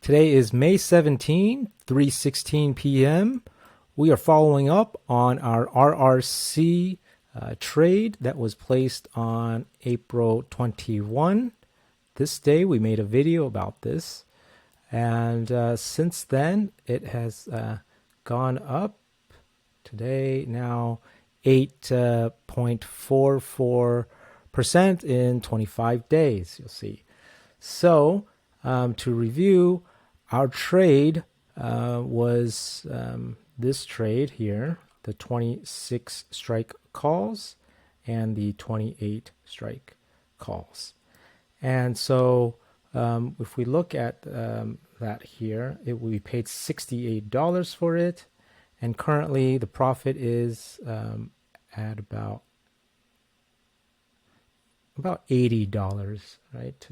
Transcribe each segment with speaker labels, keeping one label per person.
Speaker 1: Today is May 17, 3:16 p.m. We are following up on our RRC trade that was placed on April 21. This day we made a video about this, and since then it has gone up. Today now 8.44% in 25 days, you'll see. So to review, our trade was this trade here, the 26 strike calls and the 28 strike calls. And so if we look at that here, we paid $68 for it. And currently the profit is at about $80, right?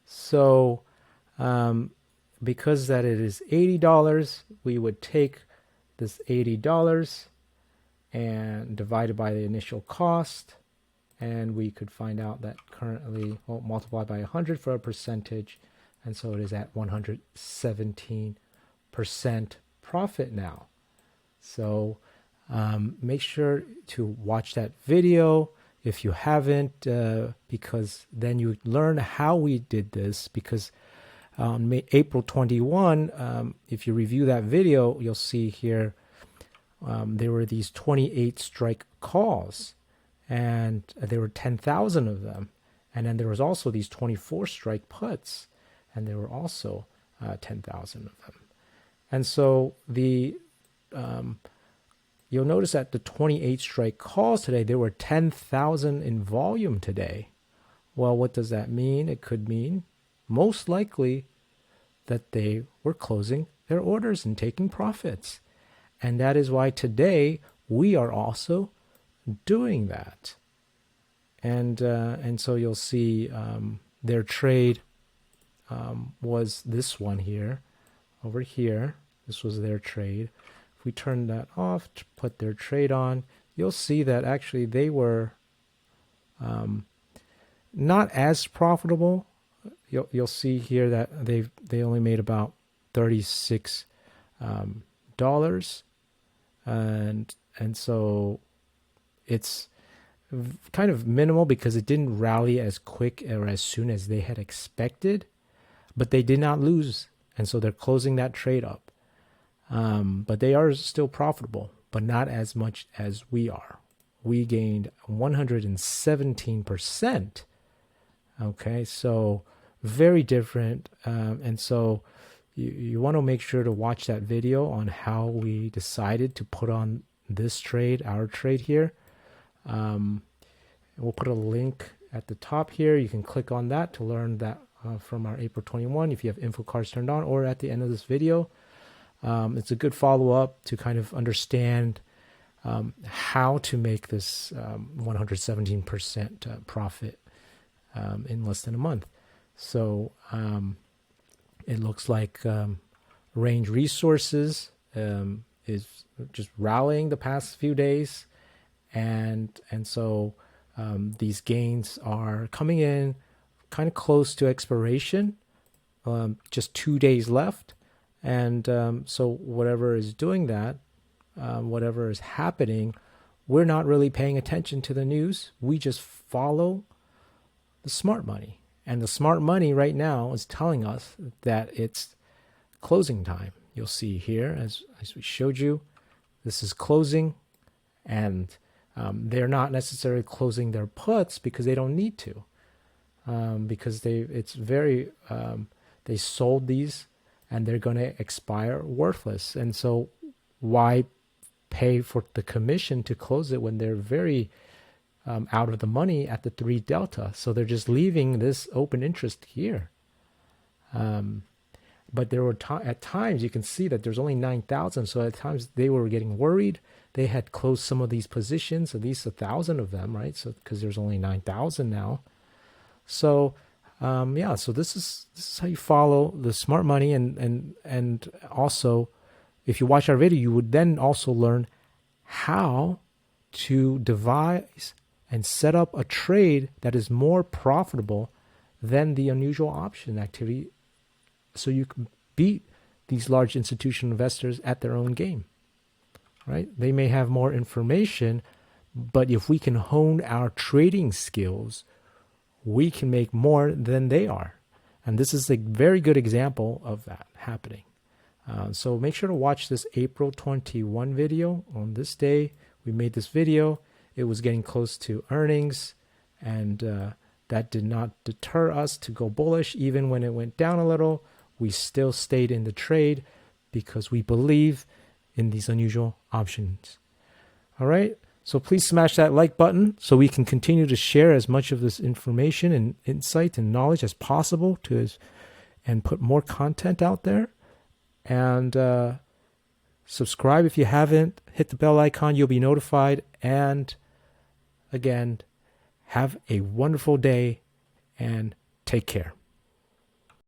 Speaker 1: So because that it is $80, we would take this $80 and divide it by the initial cost, and we could find out that currently, well, multiply by 100 for a percentage, and so it is at 117% profit now. So make sure to watch that video if you haven't, because then you learn how we did this. Because on April 21, if you review that video, you'll see here there were these 28 strike calls, and there were 10,000 of them. And then there was also these 24 strike puts, and there were also 10,000 of them. And so the you'll notice that the 28 strike calls today, there were 10,000 in volume today. Well, what does that mean? It could mean most likely that they were closing their orders and taking profits. And that is why today we are also doing that. And so you'll see their trade was this one here, over here. This was their trade. If we turn that off to put their trade on, you'll see that actually they were not as profitable. You'll see here that they only made about $36 and so it's kind of minimal because it didn't rally as quick or as soon as they had expected, but they did not lose, and so they're closing that trade up. But they are still profitable, but not as much as we are. We gained 117%. Okay, so very different. And so you want to make sure to watch that video on how we decided to put on this trade, our trade here. We'll put a link at the top here. You can click on that to learn that from our April 21 if you have info cards turned on, or at the end of this video. It's a good follow-up to kind of understand how to make this 117% profit in less than a month. So it looks like Range Resources is just rallying the past few days, and so these gains are coming in kind of close to expiration, just 2 days left. And so whatever is doing that, whatever is happening, we're not really paying attention to the news. We just follow the smart money. And the smart money right now is telling us that it's closing time. You'll see here, as we showed you, this is closing. And they're not necessarily closing their puts because they don't need to. Because they sold these, and they're going to expire worthless. And so why pay for the commission to close it when they're very out of the money at the 3 delta? So they're just leaving this open interest here. But there were at times you can see that there's only 9,000. So at times they were getting worried. They had closed some of these positions, at least 1,000 of them, right? So because there's only 9,000 now. So so this is how you follow the smart money, and also if you watch our video, you would then also learn how to devise and set up a trade that is more profitable than the unusual option activity, so you can beat these large institutional investors at their own game, right? They may have more information, but if we can hone our trading skills, we can make more than they are. And this is a very good example of that happening. So make sure to watch this April 21 video. On this day, we made this video. It was getting close to earnings, and that did not deter us to go bullish. Even when it went down a little, we still stayed in the trade because we believe in these unusual options. All right. So please smash that like button so we can continue to share as much of this information and insight and knowledge as possible and put more content out there. And subscribe if you haven't. Hit the bell icon. You'll be notified. And again, have a wonderful day and take care.